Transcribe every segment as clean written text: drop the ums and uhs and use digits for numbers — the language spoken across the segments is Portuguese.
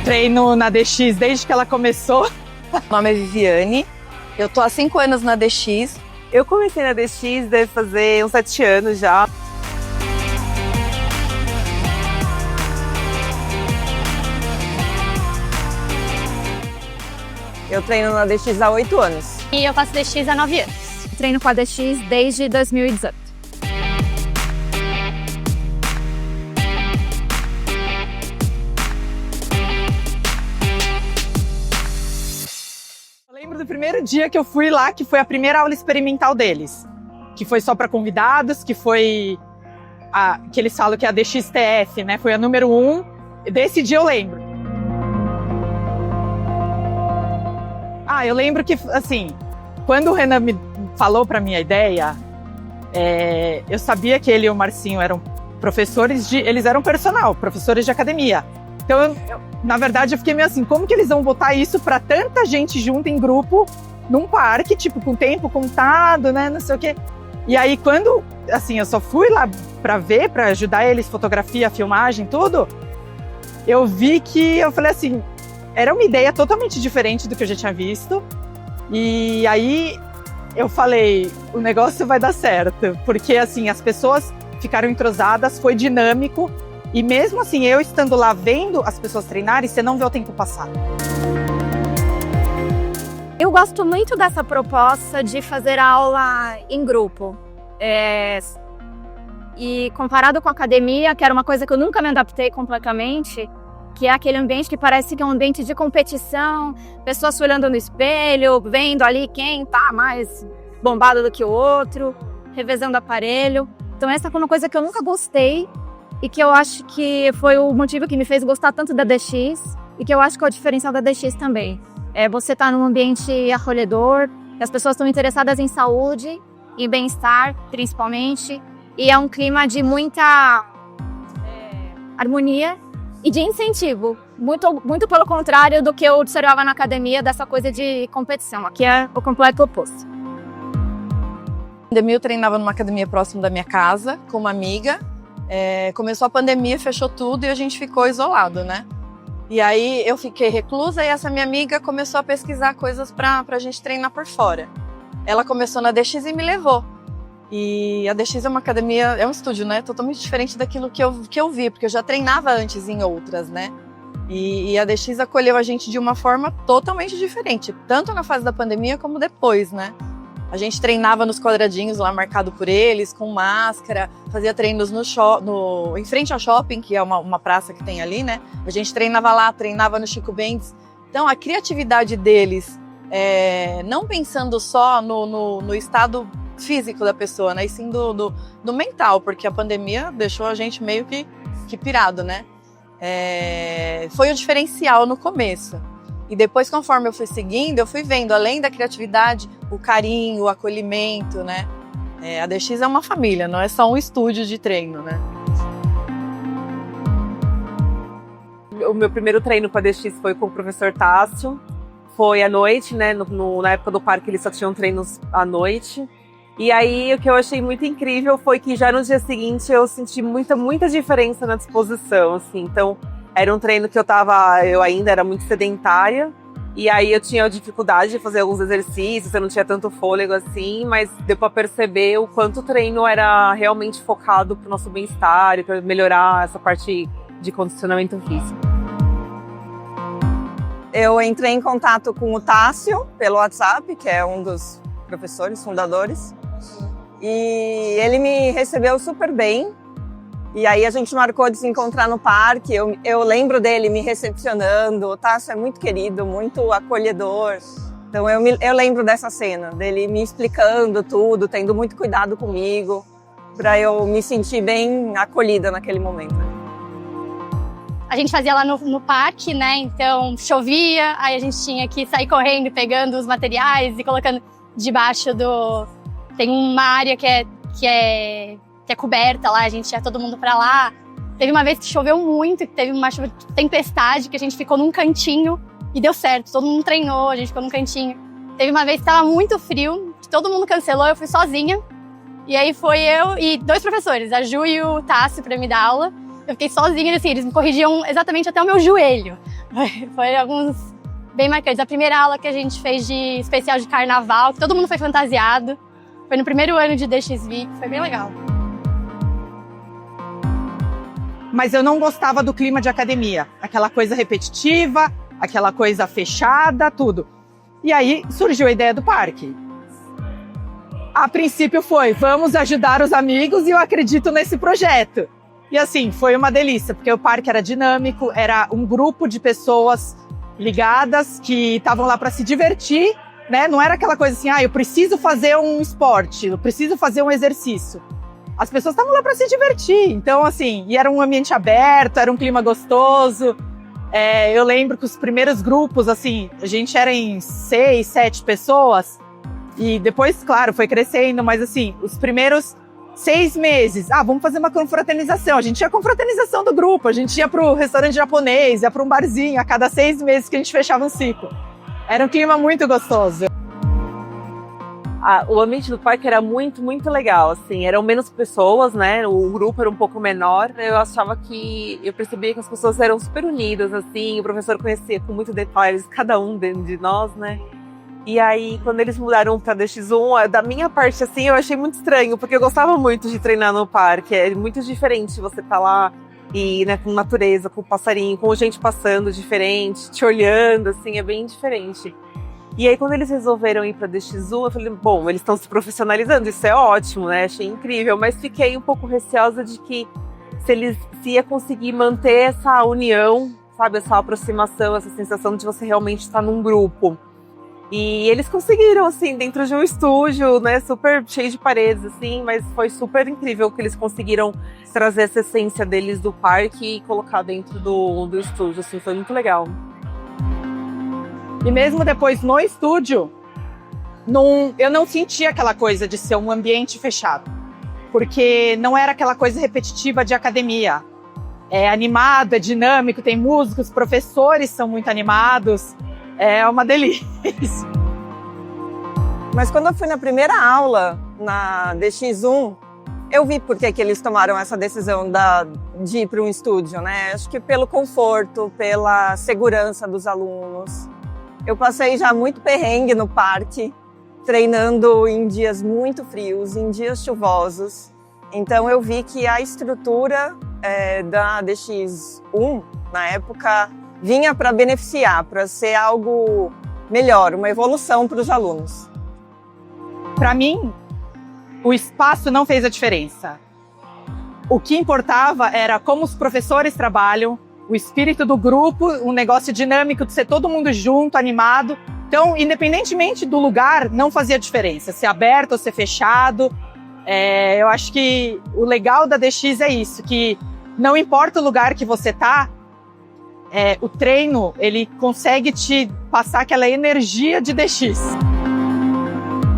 treino na DX desde que ela começou. Meu nome é Viviane, eu tô há 5 anos na DX. Eu comecei na DX, deve fazer uns 7 anos já. Eu treino na DX há 8 anos. E eu faço DX há 9 anos. Treino com a DX desde 2018. Eu lembro do primeiro dia que eu fui lá, que foi a primeira aula experimental deles. Que foi só para convidados, que foi que eles falam que é a DXTF, né? Foi a número 1. Desse dia eu lembro. Eu lembro que, assim, quando o Renan me falou para mim a ideia, eu sabia que ele e o Marcinho eram professores eles eram personal, professores de academia. Então, na verdade, eu fiquei meio assim, como que eles vão botar isso para tanta gente junto em grupo, num parque, tipo, com tempo contado, né, não sei o quê. E aí, quando, assim, eu só fui lá para ver, para ajudar eles, fotografia, filmagem, tudo, eu vi que, eu falei assim, era uma ideia totalmente diferente do que eu já tinha visto. E aí eu falei, o negócio vai dar certo. Porque assim, as pessoas ficaram entrosadas, foi dinâmico. E mesmo assim, eu estando lá vendo as pessoas treinarem, você não vê o tempo passar. Eu gosto muito dessa proposta de fazer aula em grupo. E comparado com a academia, que era uma coisa que eu nunca me adaptei completamente, que é aquele ambiente que parece que é um ambiente de competição, pessoas se olhando no espelho, vendo ali quem tá mais bombado do que o outro, revezando aparelho. Então essa foi uma coisa que eu nunca gostei e que eu acho que foi o motivo que me fez gostar tanto da DX e que eu acho que é o diferencial da DX também. Você tá num ambiente acolhedor, as pessoas estão interessadas em saúde, em bem-estar, principalmente, e é um clima de muita harmonia e de incentivo, muito pelo contrário do que eu observava na academia, dessa coisa de competição. Aqui é o completo oposto. Na pandemia eu treinava numa academia próxima da minha casa, com uma amiga. Começou a pandemia, fechou tudo e a gente ficou isolado, né? E aí eu fiquei reclusa e essa minha amiga começou a pesquisar coisas pra gente treinar por fora. Ela começou na DX e me levou. E a DX é uma academia, é um estúdio, né? Totalmente diferente daquilo que eu vi, porque eu já treinava antes em outras, né? E a DX acolheu a gente de uma forma totalmente diferente, tanto na fase da pandemia como depois, né? A gente treinava nos quadradinhos lá marcado por eles, com máscara, fazia treinos em frente ao shopping, que é uma praça que tem ali, né? A gente treinava lá, treinava no Chico Mendes. Então a criatividade deles, não pensando só no estado físico da pessoa, né? E sim do mental, porque a pandemia deixou a gente meio que pirado, né? Foi o diferencial no começo. E depois, conforme eu fui seguindo, eu fui vendo, além da criatividade, o carinho, o acolhimento, né? A DX é uma família, não é só um estúdio de treino, né? O meu primeiro treino com a DX foi com o professor Tássio. Foi à noite, né? Na época do parque eles só tinham treinos à noite. E aí, o que eu achei muito incrível foi que já no dia seguinte eu senti muita diferença na disposição, assim. Então, era um treino que eu ainda era muito sedentária. E aí eu tinha dificuldade de fazer alguns exercícios, eu não tinha tanto fôlego assim, mas deu pra perceber o quanto o treino era realmente focado pro nosso bem-estar e pra melhorar essa parte de condicionamento físico. Eu entrei em contato com o Tássio pelo WhatsApp, que é um dos professores, fundadores. E ele me recebeu super bem. E aí a gente marcou de se encontrar no parque. Eu lembro dele me recepcionando. O Tássio é muito querido, muito acolhedor. Então eu lembro dessa cena, dele me explicando tudo, tendo muito cuidado comigo, para eu me sentir bem acolhida naquele momento. A gente fazia lá no parque, né? Então chovia, aí a gente tinha que sair correndo, pegando os materiais e colocando debaixo do... Tem uma área que é coberta lá, a gente ia todo mundo pra lá. Teve uma vez que choveu muito, que teve uma tempestade, que a gente ficou num cantinho e deu certo. Todo mundo treinou, a gente ficou num cantinho. Teve uma vez que tava muito frio, que todo mundo cancelou, eu fui sozinha. E aí foi eu e 2 professores, a Ju e o Tássio, pra me dar aula. Eu fiquei sozinha, assim, eles me corrigiam exatamente até o meu joelho. Foi alguns bem marcantes. A primeira aula que a gente fez de especial de carnaval, que todo mundo foi fantasiado. Foi no primeiro ano de DXV, foi bem legal. Mas eu não gostava do clima de academia. Aquela coisa repetitiva, aquela coisa fechada, tudo. E aí surgiu a ideia do parque. A princípio foi, vamos ajudar os amigos e eu acredito nesse projeto. E assim, foi uma delícia, porque o parque era dinâmico, era um grupo de pessoas ligadas que estavam lá para se divertir, né? Não era aquela coisa assim, eu preciso fazer um esporte, eu preciso fazer um exercício. As pessoas estavam lá para se divertir. Então, assim, e era um ambiente aberto, era um clima gostoso. Eu lembro que os primeiros grupos, assim, a gente era em 6, 7 pessoas. E depois, claro, foi crescendo, mas assim, os primeiros 6 meses, vamos fazer uma confraternização. A gente ia confraternização do grupo, a gente ia pro restaurante japonês, ia para um barzinho a cada 6 meses que a gente fechava um ciclo. Era um clima muito gostoso. O ambiente do parque era muito, muito legal, assim, eram menos pessoas, né, o grupo era um pouco menor, eu percebia que as pessoas eram super unidas, assim, o professor conhecia com muitos detalhes cada um de nós, né, e aí quando eles mudaram pra DX1, da minha parte, assim, eu achei muito estranho, porque eu gostava muito de treinar no parque, é muito diferente você tá lá e, né, com natureza, com passarinho, com gente passando diferente, te olhando, assim, é bem diferente. E aí, quando eles resolveram ir para DX1, eu falei, bom, eles estão se profissionalizando, isso é ótimo, né? Achei incrível, mas fiquei um pouco receosa de que se ia conseguir manter essa união, sabe? Essa aproximação, essa sensação de você realmente estar num grupo. E eles conseguiram, assim, dentro de um estúdio, né? Super cheio de paredes, assim, mas foi super incrível que eles conseguiram trazer essa essência deles do parque e colocar dentro do estúdio, assim, foi muito legal. E mesmo depois no estúdio, eu não sentia aquela coisa de ser um ambiente fechado. Porque não era aquela coisa repetitiva de academia. É animado, é dinâmico, tem músicos, professores são muito animados. É uma delícia. Mas quando eu fui na primeira aula, na DX1, eu vi por que eles tomaram essa decisão de ir para um estúdio, né? Acho que pelo conforto, pela segurança dos alunos. Eu passei já muito perrengue no parque, treinando em dias muito frios, em dias chuvosos. Então eu vi que a estrutura da DX1, na época, vinha para beneficiar, para ser algo melhor, uma evolução para os alunos. Para mim, o espaço não fez a diferença. O que importava era como os professores trabalham, o espírito do grupo, um negócio dinâmico de ser todo mundo junto, animado. Então, independentemente do lugar, não fazia diferença, ser aberto ou ser fechado. Eu acho que o legal da DX é isso, que não importa o lugar que você tá, o treino, ele consegue te passar aquela energia de DX.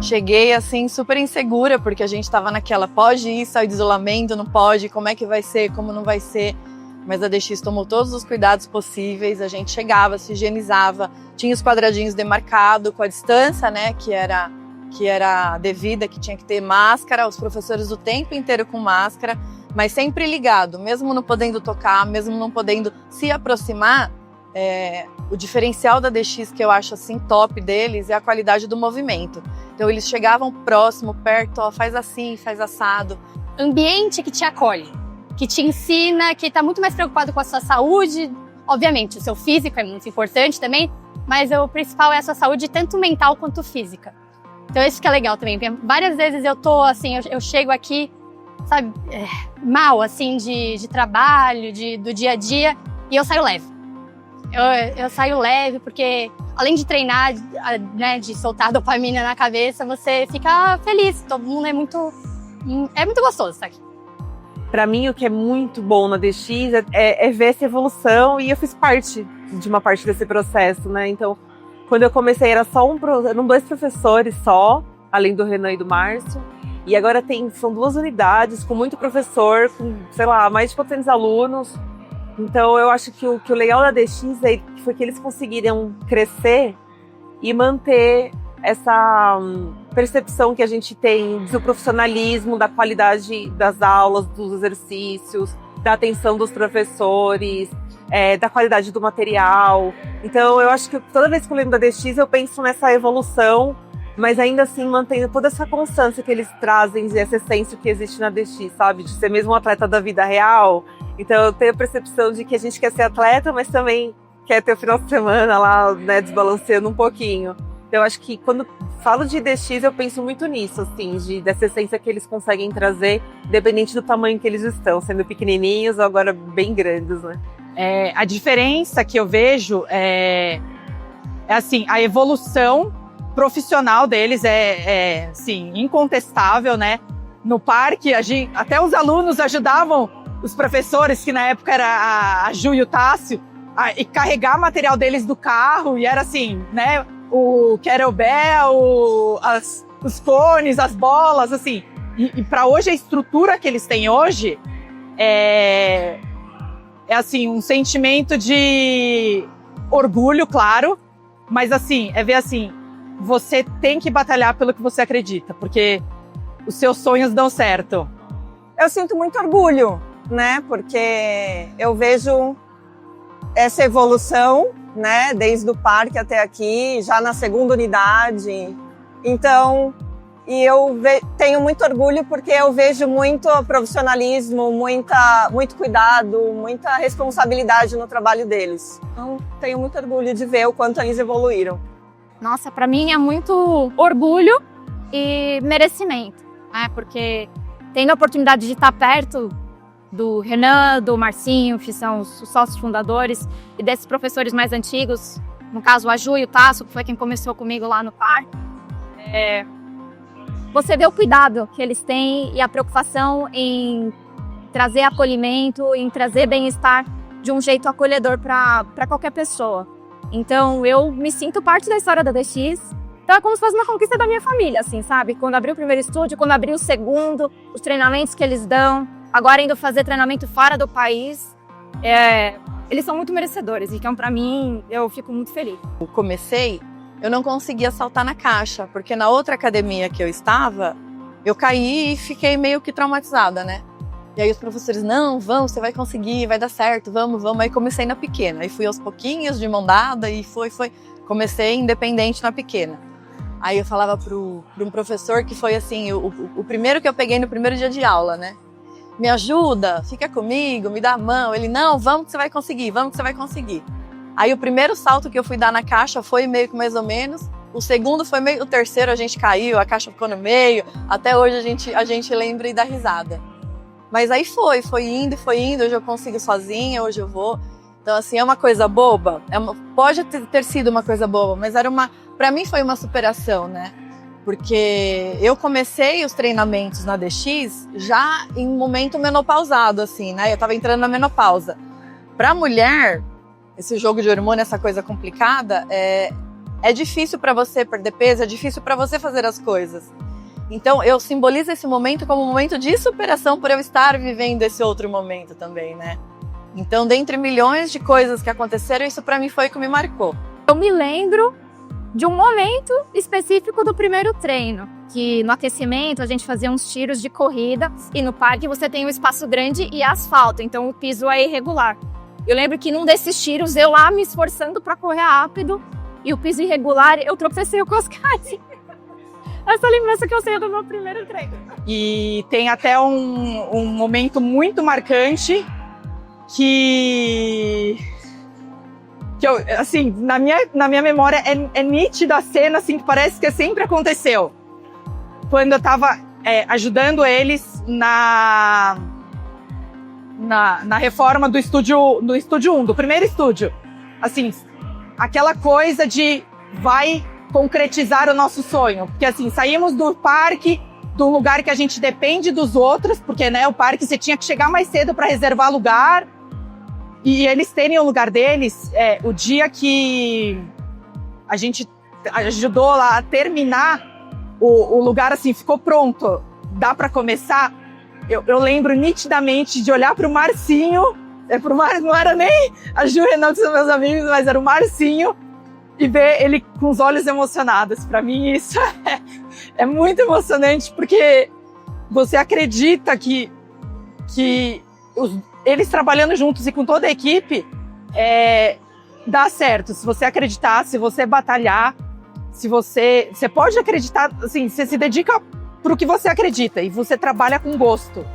Cheguei, assim, super insegura, porque a gente tava naquela, pode ir, sair de isolamento, não pode, como é que vai ser, como não vai ser. Mas a DX tomou todos os cuidados possíveis, a gente chegava, se higienizava, tinha os quadradinhos demarcados com a distância, né, que era devida, que tinha que ter máscara, os professores o tempo inteiro com máscara, mas sempre ligado, mesmo não podendo tocar, mesmo não podendo se aproximar. O diferencial da DX que eu acho assim top deles é a qualidade do movimento. Então eles chegavam próximo, perto, faz assim, faz assado. Ambiente que te acolhe, que te ensina, que está muito mais preocupado com a sua saúde. Obviamente, o seu físico é muito importante também, mas o principal é a sua saúde, tanto mental quanto física. Então isso que é legal também. Várias vezes eu tô assim, eu chego aqui, sabe, mal, assim, de trabalho, do dia a dia, e eu saio leve. Eu saio leve porque, além de treinar, né, de soltar dopamina na cabeça, você fica feliz. Todo mundo é muito gostoso estar aqui. Para mim, o que é muito bom na DX é ver essa evolução, e eu fiz parte de uma parte desse processo, né? Então, quando eu comecei, eram 2 professores só, além do Renan e do Márcio. E agora são 2 unidades, com muito professor, com, sei lá, mais de 400 alunos. Então, eu acho que o legal da DX foi que eles conseguiram crescer e manter essa percepção que a gente tem do profissionalismo, da qualidade das aulas, dos exercícios, da atenção dos professores, da qualidade do material. Então eu acho que toda vez que eu lembro da DX eu penso nessa evolução, mas ainda assim mantendo toda essa constância que eles trazem e essa essência que existe na DX, sabe? De ser mesmo um atleta da vida real. Então eu tenho a percepção de que a gente quer ser atleta, mas também quer ter o final de semana lá, né, desbalanceando um pouquinho. Então eu acho que quando falo de DX eu penso muito nisso, assim, dessa essência que eles conseguem trazer, independente do tamanho que eles estão, sendo pequenininhos ou agora bem grandes, né? A diferença que eu vejo é assim, a evolução profissional deles assim, incontestável, né? No parque, até os alunos ajudavam os professores, que na época era a Ju e o Tássio, e carregar material deles do carro, e era assim, né? O kettlebell, os cones, as bolas, assim. E para hoje, a estrutura que eles têm hoje é assim, um sentimento de orgulho, claro, mas assim, ver assim, você tem que batalhar pelo que você acredita, porque os seus sonhos dão certo. Eu sinto muito orgulho, né? Porque eu vejo essa evolução, né? Desde o parque até aqui, já na segunda unidade. Então, tenho muito orgulho porque eu vejo muito profissionalismo, muito cuidado, muita responsabilidade no trabalho deles. Então, tenho muito orgulho de ver o quanto eles evoluíram. Nossa, para mim é muito orgulho e merecimento, né? Porque tendo a oportunidade de estar perto do Renan, do Marcinho, que são os sócios fundadores, e desses professores mais antigos, no caso a Ju e o Tasso, que foi quem começou comigo lá no parque, você vê o cuidado que eles têm e a preocupação em trazer acolhimento, em trazer bem-estar de um jeito acolhedor para qualquer pessoa. Então, eu me sinto parte da história da DX. Então, é como se fosse uma conquista da minha família, assim, sabe? Quando abri o primeiro estúdio, quando abri o segundo, os treinamentos que eles dão, agora indo fazer treinamento fora do país, eles são muito merecedores. Então, para mim, eu fico muito feliz. Eu comecei, eu não conseguia saltar na caixa, porque na outra academia que eu estava, eu caí e fiquei meio que traumatizada, né? E aí os professores, não, vamos, você vai conseguir, vai dar certo, vamos. Aí comecei na pequena, aí fui aos pouquinhos, de mão dada, e foi. Comecei independente na pequena. Aí eu falava para um professor que foi assim, o primeiro que eu peguei no primeiro dia de aula, né? Me ajuda, fica comigo, me dá a mão. Ele, não, vamos que você vai conseguir, vamos que você vai conseguir. Aí o primeiro salto que eu fui dar na caixa foi meio que mais ou menos, o segundo foi meio, o terceiro a gente caiu, a caixa ficou no meio, até hoje a gente lembra e dá risada. Mas aí foi indo, hoje eu consigo sozinha, hoje eu vou. Então assim, é uma coisa boba, pode ter sido uma coisa boba, mas pra mim foi uma superação, né? Porque eu comecei os treinamentos na DX já em momento menopausado, assim, né? Eu tava entrando na menopausa. Pra mulher, esse jogo de hormônio, essa coisa complicada, é difícil pra você perder peso, é difícil pra você fazer as coisas. Então, eu simbolizo esse momento como um momento de superação por eu estar vivendo esse outro momento também, né? Então, dentre milhões de coisas que aconteceram, isso pra mim foi o que me marcou. Eu me lembro de um momento específico do primeiro treino, que no aquecimento a gente fazia uns tiros de corrida e no parque você tem um espaço grande e asfalto, então o piso é irregular. Eu lembro que num desses tiros, eu lá me esforçando pra correr rápido e o piso irregular, eu tropecei com as caras. Essa lembrança que eu sei do meu primeiro treino. E tem até um momento muito marcante que eu, assim, na minha memória é nítida a cena, assim, que parece que sempre aconteceu. Quando eu tava ajudando eles na reforma do estúdio 1, do primeiro estúdio. Assim, aquela coisa de vai concretizar o nosso sonho. Porque assim, saímos do parque, de um lugar que a gente depende dos outros, porque né, o parque você tinha que chegar mais cedo para reservar lugar. E eles terem o lugar deles, o dia que a gente ajudou lá a terminar, o lugar assim, ficou pronto, dá para começar. Eu lembro nitidamente de olhar para o Marcinho, não era nem a Ju e o Renan, que são meus amigos, mas era o Marcinho, e ver ele com os olhos emocionados. Para mim isso é muito emocionante, porque você acredita que eles trabalhando juntos e com toda a equipe, dá certo. Se você acreditar, se você batalhar, você pode acreditar, assim, você se dedica pro que você acredita e você trabalha com gosto.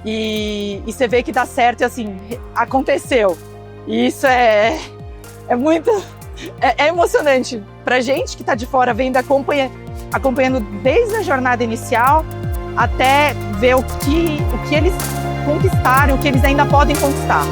E você vê que dá certo e assim, aconteceu. E isso é muito emocionante pra gente que tá de fora, vendo, acompanhando desde a jornada inicial até ver o que eles conquistaram, o que eles ainda podem conquistar.